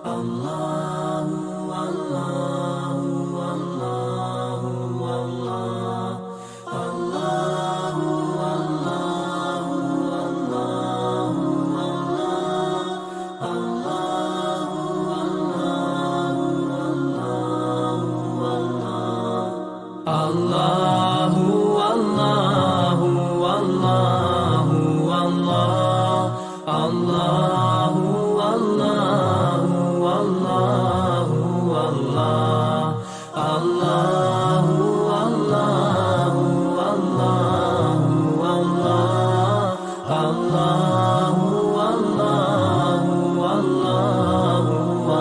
Allahu Allahu Allahu Allah Allahu Allahu Allahu Allah Allahu Allahu Allahu Allahu Allahu Allah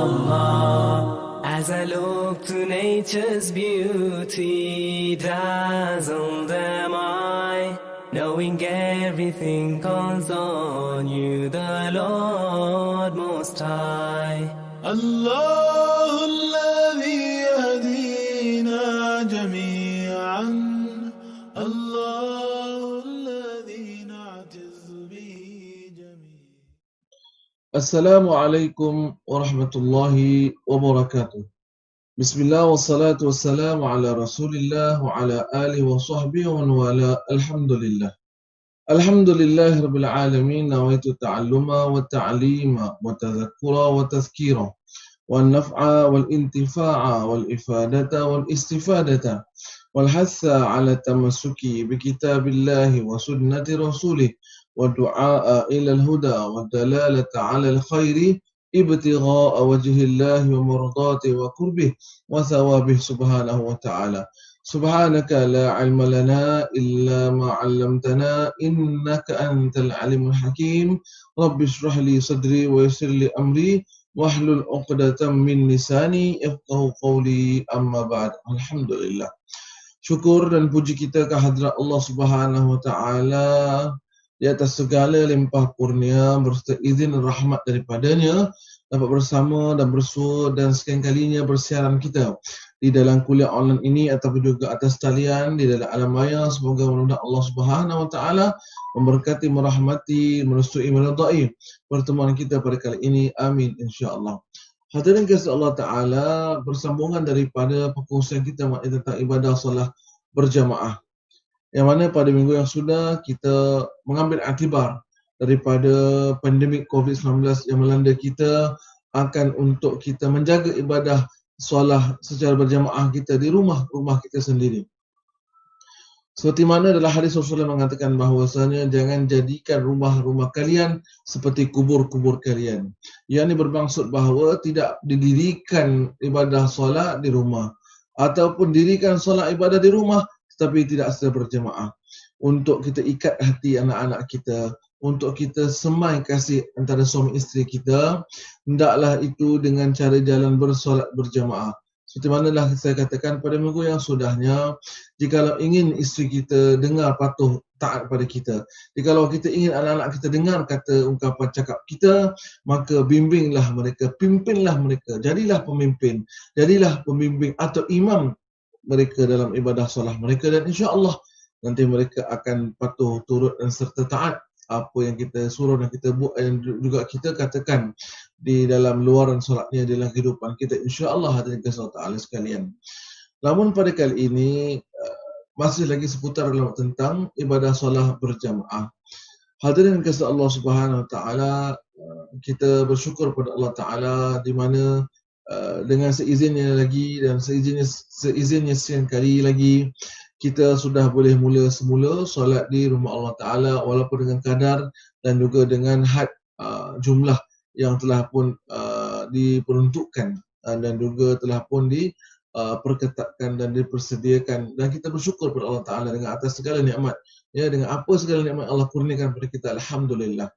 Allahu As I look to nature's beauty, dazzled am I, knowing everything calls on you, the Lord Most High. الله الذي يهدينا جميعا الله الذي نعتز به جميعا. السلام عليكم ورحمة الله وبركاته. بسم الله والصلاة والسلام على رسول الله وعلى آله وصحبه ومن والاه. الحمد لله. الحمد لله رب العالمين. نويت التعلم والتعليم والتذكر والتذكير والنفع والانتفاع والإفادة والاستفادة والحث على التمسك بكتاب الله وسنة رسوله والدعاء إلى الهدى والدلالة على الخير ابتغاء وجه الله ومرضاته وقربه وثوابه سبحانه وتعالى. سبحانك لا علم لنا إلا ما علمتنا إنك أنت العليم الحكيم. رب اشرح لي صدري ويسر لي أمري واحلل عقدة من lisani yafqahu qawli, amma ba'd. Alhamdulillah. Syukur dan puji kita kehadrat Allah Subhanahu wa taala di atas segala limpah kurnia berserta izin dan rahmat daripadanya dapat bersama dan bersua dan sekian kalinya bersiaran kita di dalam kuliah online ini ataupun juga atas talian di dalam alam maya. Semoga mudah Allah Subhanahu wa taala memberkati, merahmati, merestui, meridai pertemuan kita pada kali ini. Amin insya-Allah. Hadirin kasih Allah taala, bersambungan daripada perkongsian kita tentang ibadah solat berjamaah. Yang mana pada minggu yang sudah kita mengambil aktibar daripada pandemik COVID-19 yang melanda kita akan untuk kita menjaga ibadah solat secara berjamaah kita di rumah kita sendiri. Seperti mana dalam hadis Rasulullah mengatakan bahawasanya jangan jadikan rumah-rumah kalian seperti kubur-kubur kalian. Yang ini bermaksud bahawa tidak didirikan ibadah solat di rumah ataupun dirikan solat ibadah di rumah tetapi tidak secara berjamaah. Untuk kita ikat hati anak-anak kita, untuk kita semai kasih antara suami isteri kita, hendaklah itu dengan cara jalan bersolat berjamaah. Seperti manalah saya katakan pada minggu yang sudahnya, jikalau ingin isteri kita dengar patuh taat pada kita, jikalau kita ingin anak-anak kita dengar kata ungkapan cakap kita, maka bimbinglah mereka, pimpinlah mereka, jadilah pembimbing atau imam mereka dalam ibadah solat mereka, dan insya-Allah nanti mereka akan patuh, turut dan serta taat apa yang kita suruh dan kita buat dan juga kita katakan di dalam luaran solatnya dalam kehidupan kita, insya-Allah. Hadirin kasih Allah Taala sekalian. Namun pada kali ini masih lagi seputar dalam tentang ibadah solat berjamaah. Hadirin kasih Allah Subhanahu Wa Taala, kita bersyukur pada Allah Taala di mana dengan seizinnya lagi dan seizinnya sekian kali lagi kita sudah boleh mula semula solat di rumah Allah Ta'ala walaupun dengan kadar dan juga dengan had jumlah yang telah pun diperuntukkan dan juga telah pun diperketatkan dan dipersediakan, dan kita bersyukur kepada Allah Ta'ala dengan atas segala nikmat, ya, dengan apa segala nikmat Allah kurniakan kepada kita, Alhamdulillah.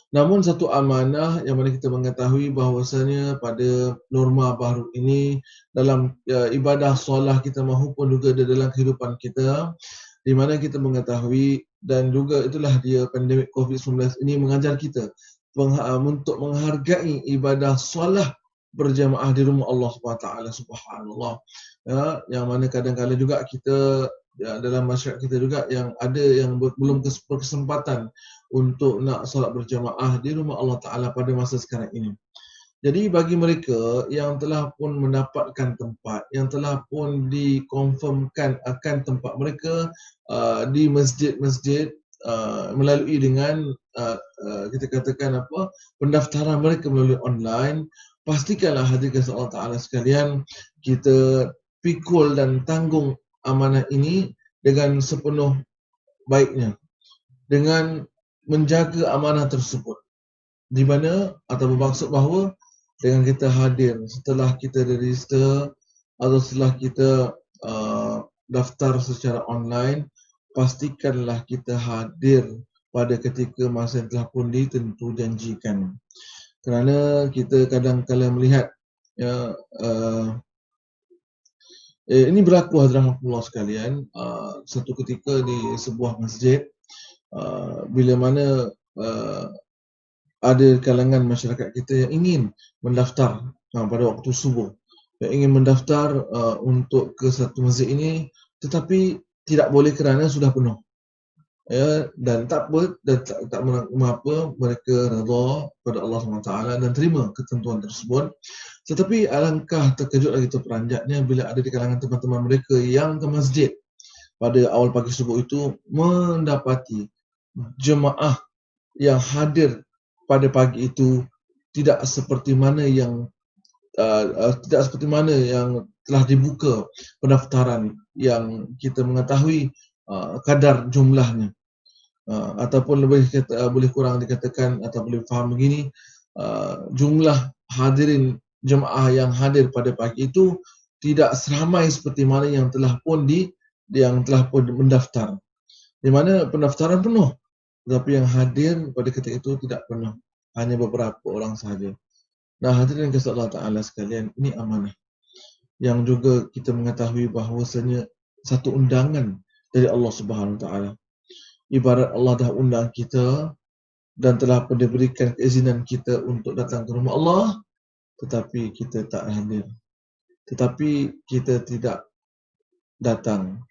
Namun satu amanah yang mana kita mengetahui bahawasanya pada norma baru ini dalam ibadah solat kita maupun juga dalam kehidupan kita, di mana kita mengetahui dan juga itulah dia pandemik COVID-19 ini mengajar kita untuk menghargai ibadah solat berjamaah di rumah Allah SWT. Subhanallah. Ya, yang mana kadang-kadang juga kita dalam masyarakat kita juga yang ada yang belum berkesempatan untuk nak solat berjamaah di rumah Allah Ta'ala pada masa sekarang ini. Jadi bagi mereka yang telah pun mendapatkan tempat, yang telah pun dikonfirmkan akan tempat mereka di masjid-masjid melalui dengan kita katakan pendaftaran mereka melalui online, pastikanlah hadirin Allah Taala sekalian, kita pikul dan tanggung amanah ini dengan sepenuh baiknya, dengan menjaga amanah tersebut, di mana atau bermaksud bahawa dengan kita hadir setelah kita register atau setelah kita daftar secara online, pastikanlah kita hadir pada ketika masa yang telah pun ditentu janjikan. Kerana kita kadang-kadang melihat ya, ini berlaku hadirin sekalian, satu ketika di sebuah masjid, bila mana ada kalangan masyarakat kita yang ingin mendaftar pada waktu subuh, yang ingin mendaftar untuk ke satu masjid ini, tetapi tidak boleh kerana sudah penuh. Ya, dan tak apa, dan tak mengapa mereka redha kepada Allah SWT dan terima ketentuan tersebut. Tetapi alangkah terkejut lagi terperanjatnya bila ada di kalangan teman-teman mereka yang ke masjid pada awal pagi subuh itu mendapati jemaah yang hadir pada pagi itu tidak seperti mana yang telah dibuka pendaftaran yang kita mengetahui kadar jumlahnya, ataupun boleh kurang dikatakan atau boleh faham begini, jumlah hadirin jemaah yang hadir pada pagi itu tidak seramai seperti mana yang telah pun mendaftar, di mana pendaftaran penuh. Tetapi yang hadir pada ketika itu tidak penuh, hanya beberapa orang sahaja. Nah, hadirin kasih Allah Ta'ala sekalian, ini amanah yang juga kita mengetahui bahawasanya satu undangan dari Allah Subhanahu Wa Ta'ala. Ibarat Allah dah undang kita dan telah pun diberikan keizinan kita untuk datang ke rumah Allah, tetapi kita tak hadir, tetapi kita tidak datang.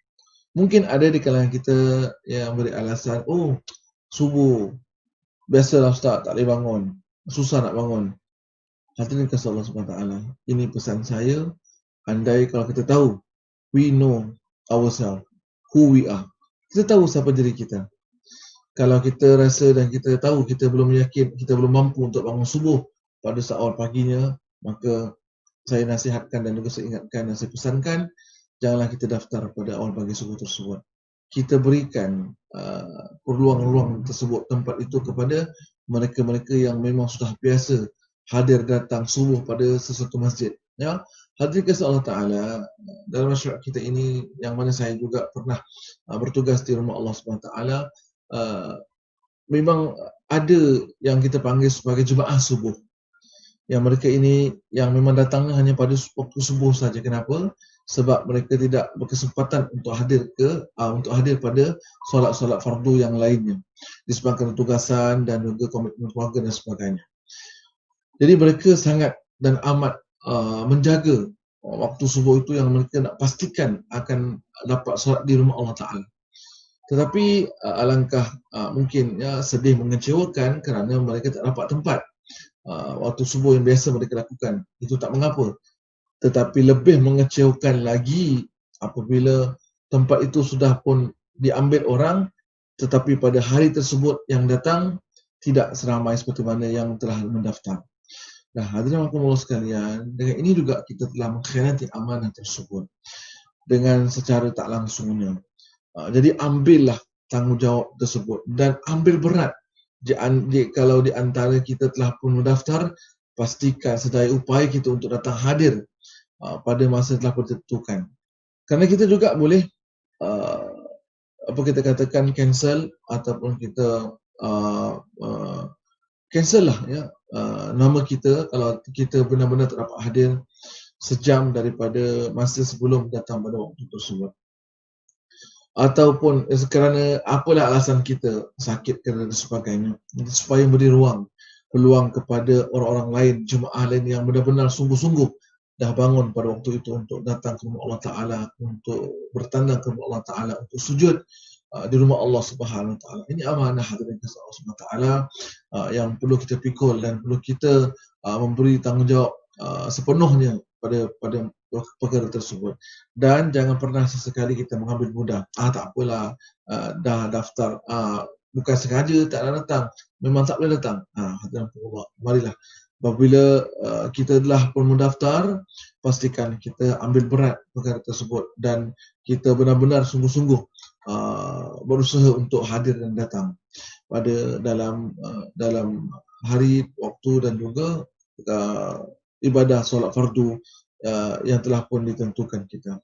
Mungkin ada di kalangan kita yang beri alasan, subuh, biasalah Ustaz, tak boleh bangun, susah nak bangun. Hadirin kasih Allah SWT, ini pesan saya, andai kalau kita tahu, we know ourselves, who we are. Kita tahu siapa diri kita. Kalau kita rasa dan kita tahu kita belum yakin, kita belum mampu untuk bangun subuh pada awal paginya, maka saya nasihatkan dan juga saya ingatkan dan saya pesankan, janganlah kita daftar pada awal pagi subuh tersebut. Kita berikan peluang-peluang tersebut, tempat itu kepada mereka-mereka yang memang sudah biasa hadir datang subuh pada sesuatu masjid. Ya, hadirin kasih Allah Ta'ala, dalam masyarakat kita ini, yang mana saya juga pernah bertugas di rumah Allah SWT, memang ada yang kita panggil sebagai jemaah subuh. Yang mereka ini yang memang datangnya hanya pada waktu subuh saja. Kenapa? Sebab mereka tidak berkesempatan untuk hadir pada solat-solat fardu yang lainnya, disebabkan tugasan dan juga komitmen keluarga dan sebagainya. Jadi mereka sangat dan amat menjaga waktu subuh itu, yang mereka nak pastikan akan dapat solat di rumah Allah Ta'ala. Tetapi alangkah mungkin sedih, mengecewakan kerana mereka tak dapat tempat waktu subuh yang biasa mereka lakukan. Itu tak mengapa. Tetapi lebih mengecewakan lagi apabila tempat itu sudah pun diambil orang, tetapi pada hari tersebut yang datang tidak seramai seperti mana yang telah mendaftar. Nah, hadirin Allah sekalian, dengan ini juga kita telah mengkhianati amanah tersebut dengan secara tak langsungnya. Jadi ambillah tanggungjawab tersebut dan ambil berat. Kalau di antara kita telah pun mendaftar, pastikan sedaya upaya kita untuk datang hadir pada masa telah ditentukan. Kerana kita juga boleh kita katakan cancel, ataupun kita cancel lah nama kita kalau kita benar-benar tak dapat hadir sejam daripada masa sebelum datang pada waktu tersebut. Ataupun kerana apalah alasan kita, sakit dan sebagainya, supaya beri peluang kepada orang-orang lain, jemaah lain yang benar-benar sungguh-sungguh dah bangun pada waktu itu untuk datang ke rumah Allah Ta'ala, untuk bertandang ke rumah Allah Ta'ala, untuk sujud di rumah Allah Subhanahu Wa Ta'ala. Ini amanah hadirin kasih Allah Subhanahu Wa Ta'ala yang perlu kita pikul dan perlu kita memberi tanggungjawab sepenuhnya pada perkara tersebut. Dan jangan pernah sesekali kita mengambil mudah. Tak apalah, dah daftar, bukan sengaja tak nak datang, memang tak boleh datang. Marilah. Apabila kita telah pun mendaftar, pastikan kita ambil berat perkara tersebut dan kita benar-benar sungguh-sungguh berusaha untuk hadir dan datang pada dalam hari, waktu dan juga ibadah solat fardu yang telah pun ditentukan kita.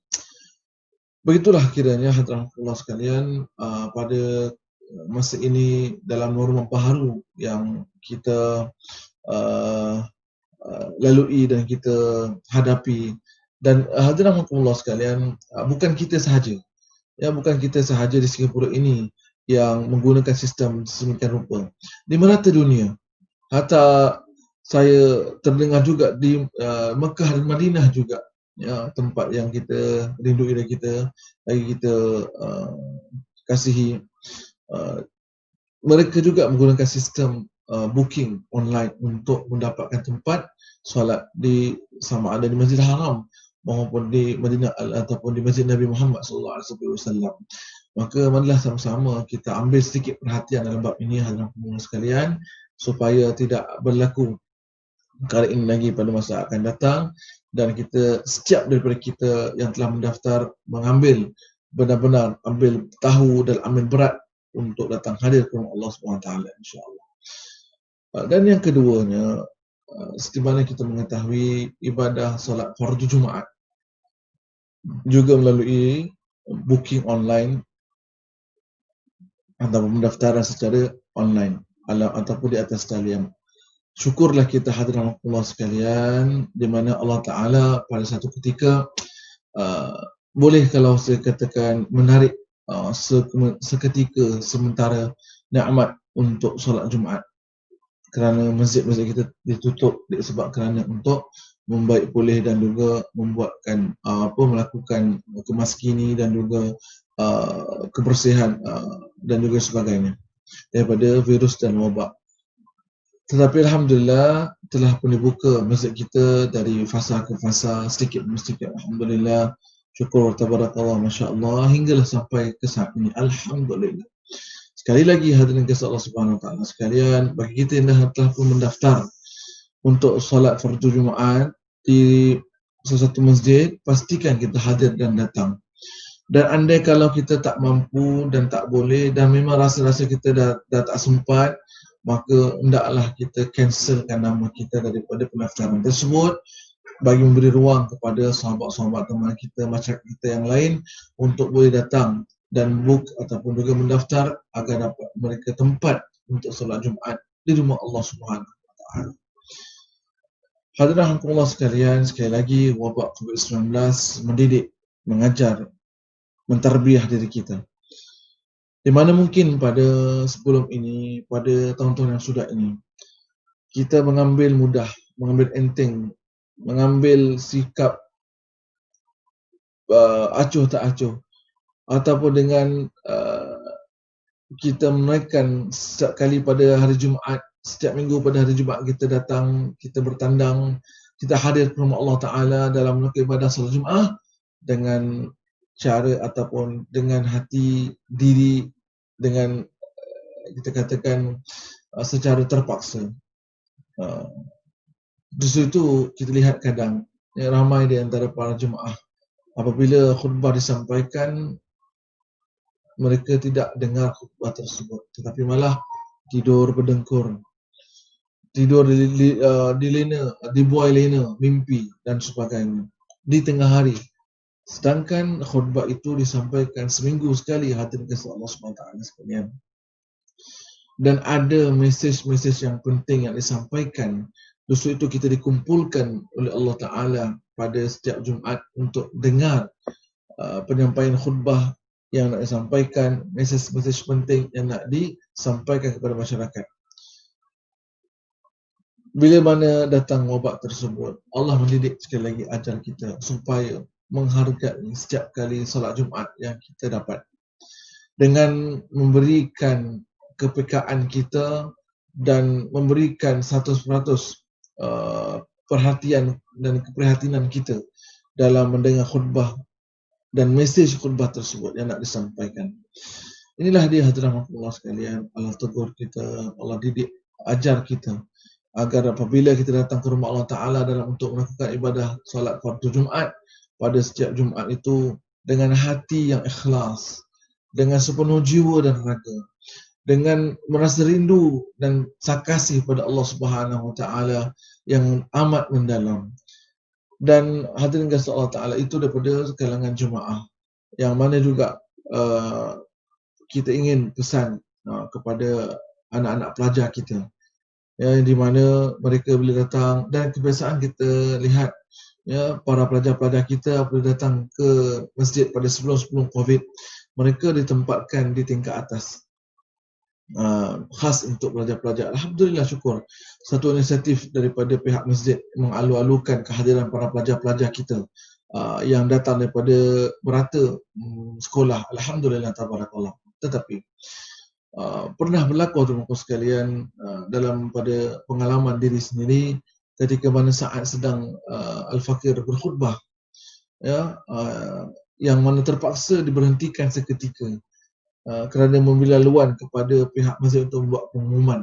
Begitulah kiranya hadirin Allah sekalian, pada masa ini dalam norma baharu yang kita lalui dan kita hadapi. Dan hadirin Allah sekalian, bukan kita sahaja, bukan kita sahaja di Singapura ini yang menggunakan sistem sedemikian rupa. Di merata dunia, hatta saya terdengar juga di Mekah dan Madinah juga, tempat yang kita rindui dan kita kasihi. Mereka juga menggunakan sistem booking online untuk mendapatkan tempat solat di sama ada di Masjidil Haram maupun di Madinah ataupun di Masjid Nabi Muhammad SAW. Maka marilah sama-sama kita ambil sedikit perhatian dalam bab ini hadirin sekalian, supaya tidak berlaku perkara ini lagi pada masa akan datang, dan kita setiap daripada kita yang telah mendaftar mengambil benar-benar ambil tahu dan ambil berat untuk datang hadir ke Allah SWT, insya-Allah. Dan yang keduanya, seperti mana kita mengetahui ibadah solat fardu Jumaat juga melalui booking online atau pendaftaran secara online ataupun di atas talian. Syukurlah kita hadirin Allah sekalian, di mana Allah Ta'ala pada satu ketika boleh kalau saya katakan menarik seketika sementara nikmat untuk solat Jumaat, kerana masjid-masjid kita ditutup disebab kerana untuk membaik pulih dan juga membuatkan melakukan kemaskini dan juga kebersihan dan juga sebagainya daripada virus dan wabak. Tetapi alhamdulillah telah pun dibuka masjid kita dari fasa ke fasa, sedikit demi sedikit. Alhamdulillah, syukur tabarakallah, masya-Allah, hinggalah sampai ke saat ini. Alhamdulillah. Sekali lagi hadirin kasih Allah Subhanahu Wa Taala sekalian, bagi kita yang telah pun mendaftar untuk solat fardu Jumaat di sesuatu masjid, pastikan kita hadir dan datang. Dan andai kalau kita tak mampu dan tak boleh dan memang rasa-rasa kita dah tak sempat, maka hendaklah kita cancelkan nama kita daripada pendaftaran tersebut, bagi memberi ruang kepada sahabat-sahabat teman kita, masyarakat kita yang lain untuk boleh datang dan book ataupun juga mendaftar agar dapat mereka tempat untuk solat Jumaat di rumah Allah Subhanahu Wa Taala. Hadirin Allah sekalian, sekali lagi wabak COVID-19 mendidik, mengajar, mentarbiah diri kita. Di mana mungkin pada sebelum ini, pada tahun-tahun yang sudah ini, kita mengambil mudah, mengambil enteng, mengambil sikap acuh tak acuh, ataupun dengan kita menaikkan setiap kali pada hari Jumaat, setiap minggu pada hari Jumaat kita datang, kita bertandang, kita hadir ke rumah Allah Ta'ala dalam melakukan ibadah salat Jumaat dengan cara ataupun dengan hati diri, dengan kita katakan secara terpaksa. Justru itu kita lihat kadang ramai di antara para jemaah apabila khutbah disampaikan, mereka tidak dengar khutbah tersebut, tetapi malah tidur berdengkur, tidur di lena, dibuai lena, mimpi dan sebagainya di tengah hari. Sedangkan khutbah itu disampaikan seminggu sekali, hadirin kasih Allah SWT sekalian. Dan ada mesej-mesej yang penting yang disampaikan. Justru itu kita dikumpulkan oleh Allah Ta'ala pada setiap Jumaat untuk dengar penyampaian khutbah yang nak disampaikan, mesej-mesej penting yang nak disampaikan kepada masyarakat. Bila mana datang wabak tersebut, Allah mendidik sekali lagi ajar kita supaya menghargai setiap kali solat Jumaat yang kita dapat, dengan memberikan kepekaan kita dan memberikan 100% perhatian dan keprihatinan kita dalam mendengar khutbah dan mesej khutbah tersebut yang nak disampaikan. Inilah dia hadirin Allah sekalian, Allah tegur kita, Allah didik, ajar kita agar apabila kita datang ke rumah Allah Ta'ala dalam untuk melakukan ibadah solat fardu Jumaat pada setiap Jumaat itu dengan hati yang ikhlas, dengan sepenuh jiwa dan raga, dengan merasa rindu dan sakasih pada Allah Subhanahu Wa Ta'ala yang amat mendalam. Dan hadirin kasih Allah Ta'ala itu daripada kalangan jemaah yang mana juga kita ingin pesan kepada anak-anak pelajar kita, ya, di mana mereka bila datang, dan kebiasaan kita lihat ya, para pelajar-pelajar kita bila datang ke masjid pada sebelum Covid, mereka ditempatkan di tingkat atas, khas untuk pelajar-pelajar. Alhamdulillah, syukur satu inisiatif daripada pihak masjid mengalu-alukan kehadiran para pelajar-pelajar kita yang datang daripada merata sekolah. Alhamdulillah, tabarakallah. Tetapi pernah berlaku teman-teman sekalian dalam pada pengalaman diri sendiri ketika mana saat sedang Al-Fakir berkhutbah, ya, yang mana terpaksa diberhentikan seketika kerana memberi laluan kepada pihak masjid untuk membuat pengumuman.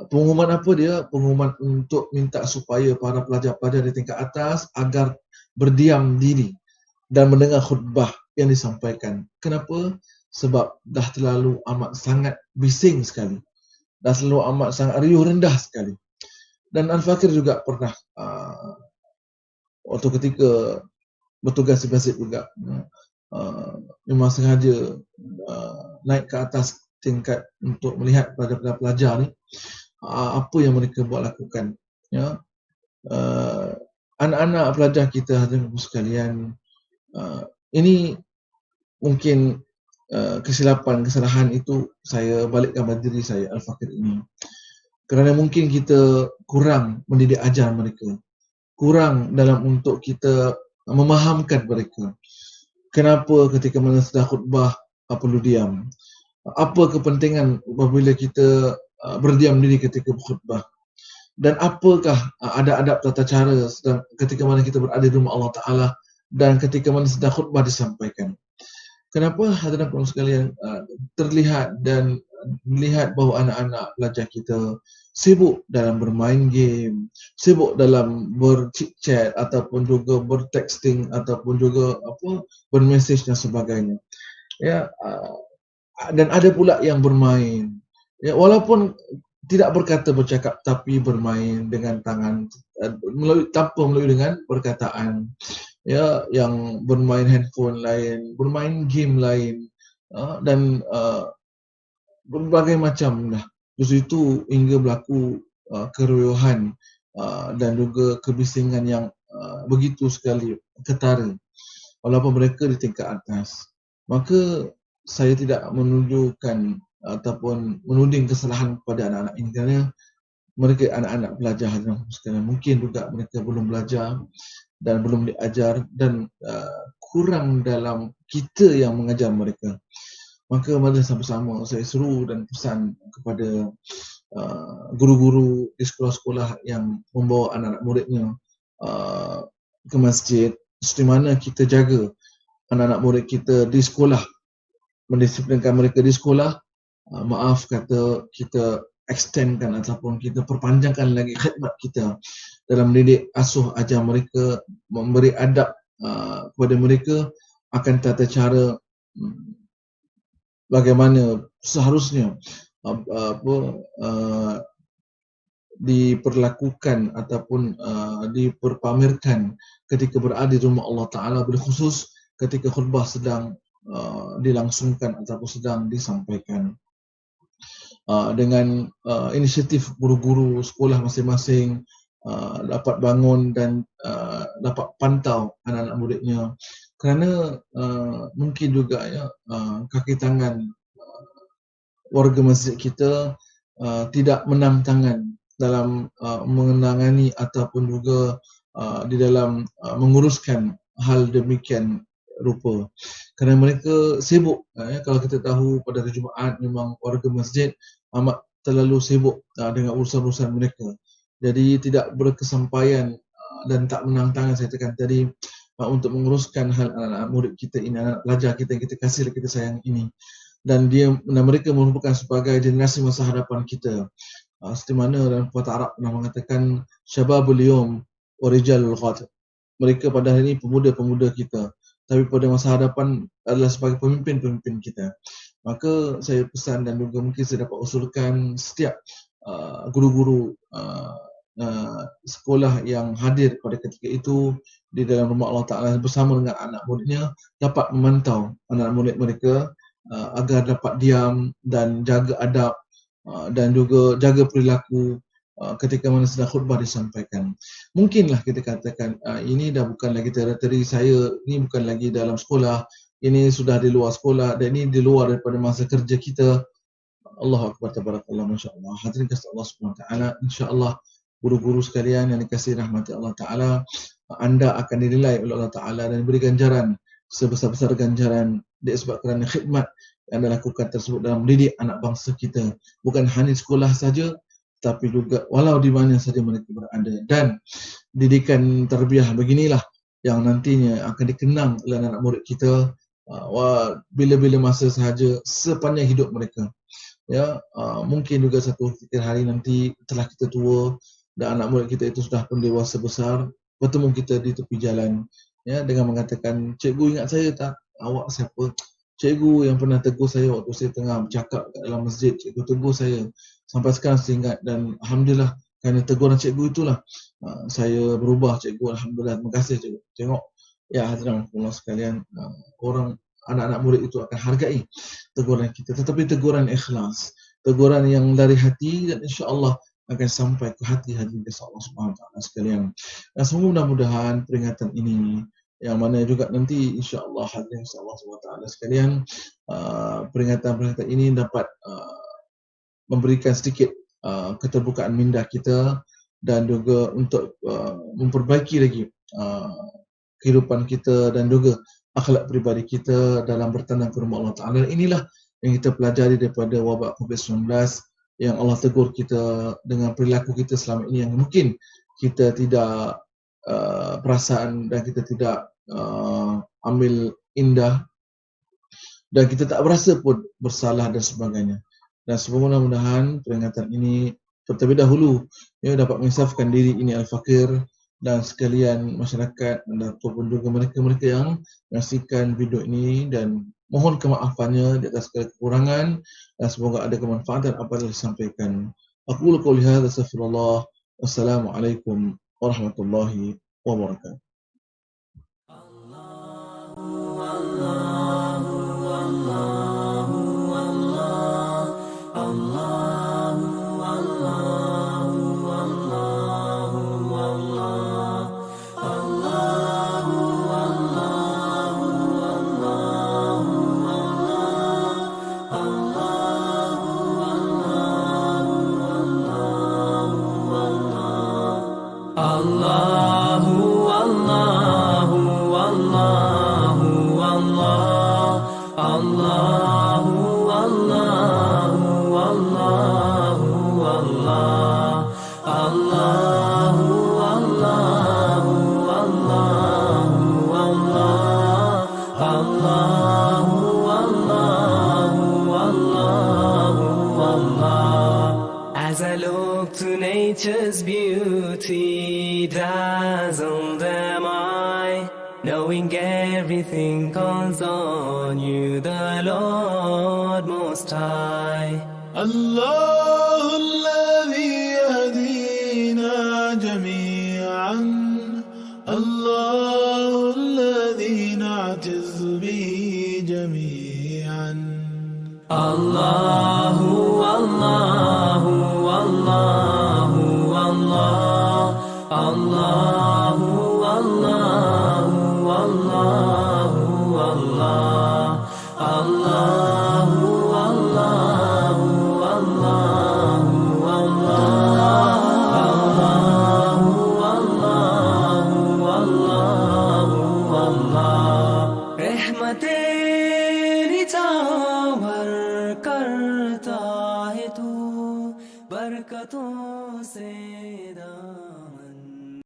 Pengumuman apa dia? Pengumuman untuk minta supaya para pelajar-pelajar di tingkat atas agar berdiam diri dan mendengar khutbah yang disampaikan. Kenapa? Sebab dah terlalu amat sangat bising sekali. Dah terlalu amat sangat riuh rendah sekali. Dan Al-Fakir juga pernah waktu ketika bertugas di masjid juga memang sengaja naik ke atas tingkat untuk melihat pelajar-pelajar ni apa yang mereka buat lakukan, ya. Anak-anak pelajar kita hadirin sekalian, ini mungkin kesalahan itu saya balikkan pada diri saya, Al-Fakir ini, kerana mungkin kita kurang mendidik ajar mereka, kurang dalam untuk kita memahamkan mereka kenapa ketika mana sedang khutbah perlu diam, apa kepentingan apabila kita berdiam diri ketika berkhutbah, dan apakah adab-adab tata cara ketika mana kita berada di rumah Allah Ta'ala dan ketika mana sedang khutbah disampaikan. Kenapa hadirin sekalian terlihat dan melihat bahawa anak-anak pelajar kita sibuk dalam bermain game, sibuk dalam berchit-chat ataupun juga bertexting ataupun juga bermesej dan sebagainya. Ya, dan ada pula yang bermain, ya, walaupun tidak berkata bercakap tapi bermain dengan tangan tanpa melalui dengan perkataan, ya, yang bermain handphone lain, bermain game lain, dan berbagai macam dah. Justru itu hingga berlaku keroyohan dan juga kebisingan yang begitu sekali ketara walaupun mereka di tingkat atas. Maka saya tidak menunjukkan ataupun menuding kesalahan kepada anak-anak ini kerana mereka anak-anak pelajar sekalian, mungkin juga mereka belum belajar dan belum diajar dan kurang dalam kita yang mengajar mereka. Maka mari sama-sama saya seru dan pesan kepada guru-guru di sekolah-sekolah yang membawa anak-anak muridnya ke masjid, seperti mana kita jaga anak-anak murid kita di sekolah, mendisiplinkan mereka di sekolah. Maaf kata kita extendkan ataupun kita perpanjangkan lagi khidmat kita dalam mendidik asuh ajar mereka, memberi adab kepada mereka akan tata cara bagaimana seharusnya diperlakukan ataupun diperpamerkan ketika berada di rumah Allah Ta'ala, berkhusus ketika khutbah sedang dilangsungkan ataupun sedang disampaikan. Dengan inisiatif guru-guru sekolah masing-masing dapat bangun dan dapat pantau anak-anak muridnya, kerana mungkin juga ya kaki tangan warga masjid kita tidak menang tangan dalam menangani ataupun juga di dalam menguruskan hal demikian rupa, kerana mereka sibuk. Kalau kita tahu pada hari Jumaat memang warga masjid amat terlalu sibuk dengan urusan-urusan mereka, Jadi tidak berkesampaian dan tak menang tangan saya tekan tadi untuk menguruskan hal anak-anak murid kita ini, anak pelajar kita yang kita kasih dan kita sayang ini. Dan mereka merupakan sebagai generasi masa hadapan kita. Seperti mana dalam pepatah Arab pernah mengatakan syababul yawm wa rijalul ghad. Mereka pada hari ini pemuda-pemuda kita, tapi pada masa hadapan adalah sebagai pemimpin-pemimpin kita. Maka saya pesan dan juga mungkin saya dapat usulkan setiap guru-guru sekolah yang hadir pada ketika itu di dalam rumah Allah Ta'ala bersama dengan anak muridnya dapat memantau anak murid mereka agar dapat diam dan jaga adab dan juga jaga perilaku ketika mana sedang khutbah disampaikan. Mungkinlah kita katakan ini dah bukan lagi teritori saya, ini bukan lagi dalam sekolah, ini sudah di luar sekolah dan ini di luar daripada masa kerja kita. Allahu Akbar, tabarakallah, masya-Allah. Hadirin kasih Allah Subhanahu wa taala, insya-Allah guru-guru sekalian yang dikasihi rahmati Allah Taala, anda akan dinilai oleh Allah Taala dan diberi ganjaran sebesar-besar ganjaran disebabkan kerana khidmat yang anda lakukan tersebut dalam mendidik anak bangsa kita, bukan hanya sekolah saja tapi juga walau di mana saja mereka berada. Dan didikan tarbiyah beginilah yang nantinya akan dikenang oleh anak murid kita bila-bila masa sahaja sepanjang hidup mereka. Ya, mungkin juga satu hari nanti setelah kita tua dan anak murid kita itu sudah pun dewasa besar, bertemu kita di tepi jalan, ya, dengan mengatakan, cikgu ingat saya tak? Awak siapa? Cikgu yang pernah tegur saya waktu saya tengah bercakap dalam masjid, cikgu tegur saya. Sampai sekarang saya ingat dan alhamdulillah kerana teguran cikgu itulah saya berubah, cikgu. Alhamdulillah, terima kasih cikgu. Tengok, ya hadirin Allah sekalian, orang anak-anak murid itu akan hargai teguran kita, tetapi teguran ikhlas, teguran yang dari hati dan insya-Allah akan sampai ke hati-hati Allah Subhanahu wa taala sekalian. Dan semoga mudah-mudahan peringatan ini yang mana juga nanti insya-Allah hadirin Allah Subhanahu wa taala sekalian, peringatan-peringatan ini dapat memberikan sedikit keterbukaan minda kita dan juga untuk memperbaiki lagi kehidupan kita dan juga akhlak pribadi kita dalam bertandang ke rumah Allah Ta'ala. Inilah yang kita pelajari daripada wabak COVID-19 yang Allah tegur kita dengan perilaku kita selama ini yang mungkin kita tidak perasaan dan kita tidak ambil indah dan kita tak berasa pun bersalah dan sebagainya. Dan semoga mudah-mudahan peringatan ini terlebih dahulu dapat menginsafkan diri ini al-fakir dan sekalian masyarakat ataupun juga mereka-mereka yang menyaksikan video ini, dan mohon kemaafannya di atas segala kekurangan dan semoga ada kemanfaatan apa yang disampaikan. Aqulu qouli hadza astaghfirullah. Wassalamualaikum warahmatullahi wabarakatuh. As I look to nature's beauty, dazzled am I, knowing everything calls on you, the Lord Most High. الله الذي يهدينا جميعا، الله الذي نعتز به جميعا. الله والله والله والله الله والله والله والله الله والله والله والله والله والله والله रहमतें निछावर करता है तू बरकतों से